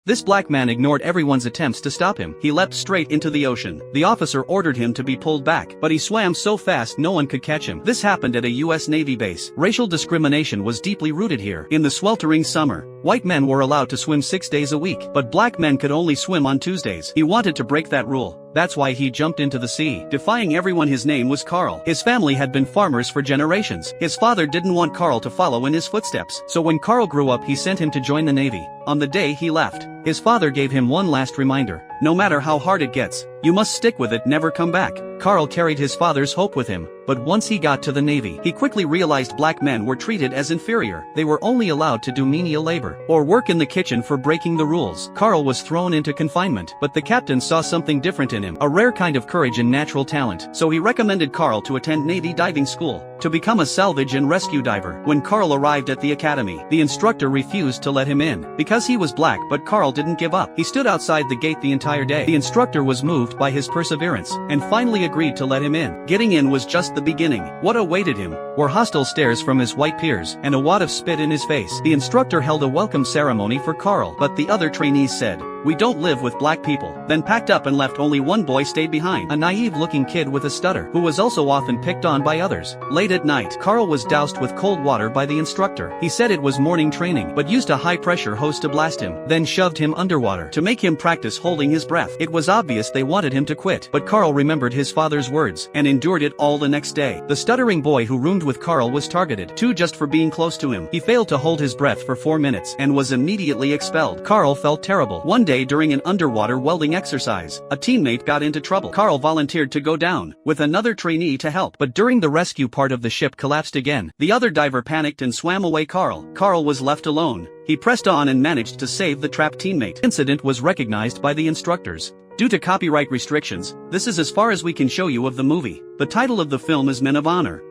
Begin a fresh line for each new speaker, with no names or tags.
This black man ignored everyone's attempts to stop him. He leapt straight into the ocean. The officer ordered him to be pulled back, but he swam so fast no one could catch him. This happened at a US Navy base. Racial discrimination was deeply rooted here. In the sweltering summer, white men were allowed to swim 6 days a week, but black men could only swim on Tuesdays. He wanted to break that rule. That's why he jumped into the sea, defying everyone. His name was Carl. His family had been farmers for generations. His father didn't want Carl to follow in his footsteps, so when Carl grew up he sent him to join the Navy. On the day he left, his father gave him one last reminder: no matter how hard it gets, you must stick with it, never come back. Carl carried his father's hope with him, but once he got to the Navy, he quickly realized black men were treated as inferior. They were only allowed to do menial labor, or work in the kitchen for breaking the rules. Carl was thrown into confinement, but the captain saw something different in him, a rare kind of courage and natural talent, so he recommended Carl to attend Navy diving school, to become a salvage and rescue diver. When Carl arrived at the academy, the instructor refused to let him in, because he was black, but Carl didn't give up. He stood outside the gate the entire day. The instructor was moved by his perseverance, and finally agreed to let him in. Getting in was just the beginning. What awaited him were hostile stares from his white peers, and a wad of spit in his face. The instructor held a welcome ceremony for Carl, but the other trainees said, "We don't live with black people," then packed up and left. Only one boy stayed behind, a naive-looking kid with a stutter, who was also often picked on by others. Late at night, Carl was doused with cold water by the instructor. He said it was morning training, but used a high-pressure hose to blast him, then shoved him underwater to make him practice holding his breath. It was obvious they wanted him to quit, but Carl remembered his father's words, and endured it all the next day. The stuttering boy who roomed with Carl was targeted, too, just for being close to him. He failed to hold his breath for 4 minutes, and was immediately expelled. Carl felt terrible. One day during an underwater welding exercise, a teammate got into trouble. Carl volunteered to go down, with another trainee to help, but during the rescue part of the ship collapsed again. The other diver panicked and swam away. Carl was left alone. He pressed on and managed to save the trapped teammate. The incident was recognized by the instructors. Due to copyright restrictions, this is as far as we can show you of the movie. The title of the film is Men of Honor.